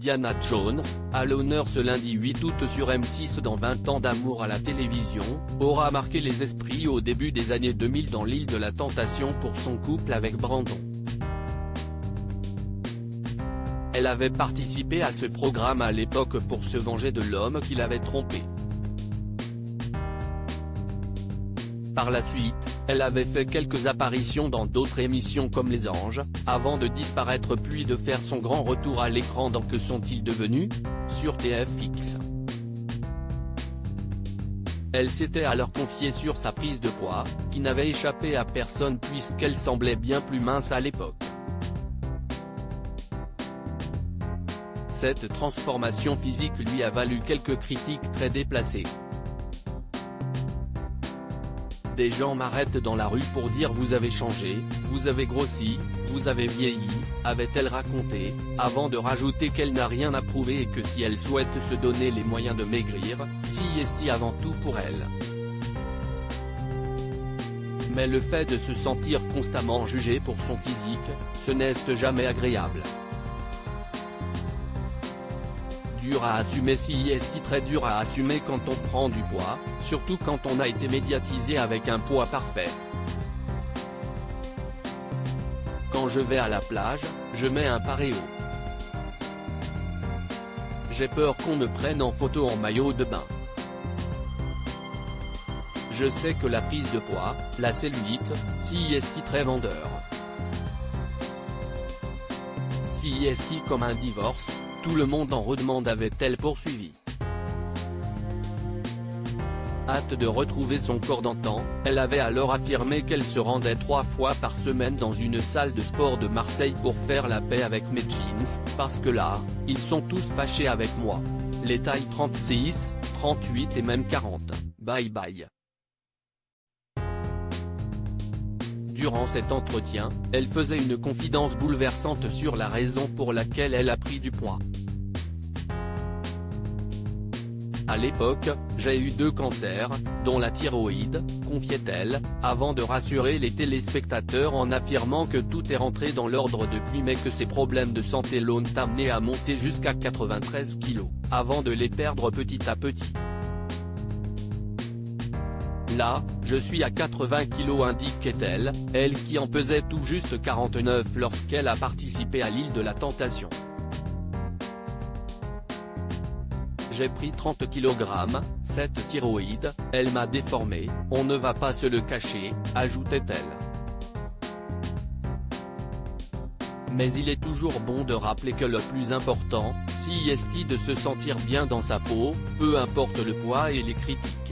Indiana Jones, à l'honneur ce lundi 8 août sur M6 dans 20 ans d'amour à la télévision, aura marqué les esprits au début des années 2000 dans l'île de la Tentation pour son couple avec Brandon. Elle avait participé à ce programme à l'époque pour se venger de l'homme qui l'avait trompée. Par la suite, elle avait fait quelques apparitions dans d'autres émissions comme Les Anges, avant de disparaître puis de faire son grand retour à l'écran dans Que sont-ils devenus ? Sur TFX. Elle s'était alors confiée sur sa prise de poids, qui n'avait échappé à personne puisqu'elle semblait bien plus mince à l'époque. Cette transformation physique lui a valu quelques critiques très déplacées. Des gens m'arrêtent dans la rue pour dire vous avez changé, vous avez grossi, vous avez vieilli, avait-elle raconté, avant de rajouter qu'elle n'a rien à prouver et que si elle souhaite se donner les moyens de maigrir, c'est avant tout pour elle. Mais le fait de se sentir constamment jugé pour son physique, ce n'est jamais agréable. Dur à assumer très dur à assumer quand on prend du poids, surtout quand on a été médiatisé avec un poids parfait. Quand je vais à la plage, je mets un paréo. J'ai peur qu'on me prenne en photo en maillot de bain. Je sais que la prise de poids, la cellulite, c'est très vendeur. C'est comme un divorce. Tout le monde en redemande, avait-elle poursuivi. Hâte de retrouver son corps d'antan, elle avait alors affirmé qu'elle se rendait 3 fois par semaine dans une salle de sport de Marseille pour faire la paix avec mes jeans, parce que là, ils sont tous fâchés avec moi. Les tailles 36, 38 et même 40, bye bye. Durant cet entretien, elle faisait une confidence bouleversante sur la raison pour laquelle elle a pris du poids. À l'époque, j'ai eu 2 cancers, dont la thyroïde, confiait-elle, avant de rassurer les téléspectateurs en affirmant que tout est rentré dans l'ordre depuis mais que ses problèmes de santé l'ont amené à monter jusqu'à 93 kg, avant de les perdre petit à petit. Là, je suis à 80 kg indiquait-elle, elle qui en pesait tout juste 49 lorsqu'elle a participé à l'île de la Tentation. J'ai pris 30 kg, cette thyroïde, elle m'a déformé, on ne va pas se le cacher, ajoutait-elle. Mais il est toujours bon de rappeler que le plus important, c'est de se sentir bien dans sa peau, peu importe le poids et les critiques.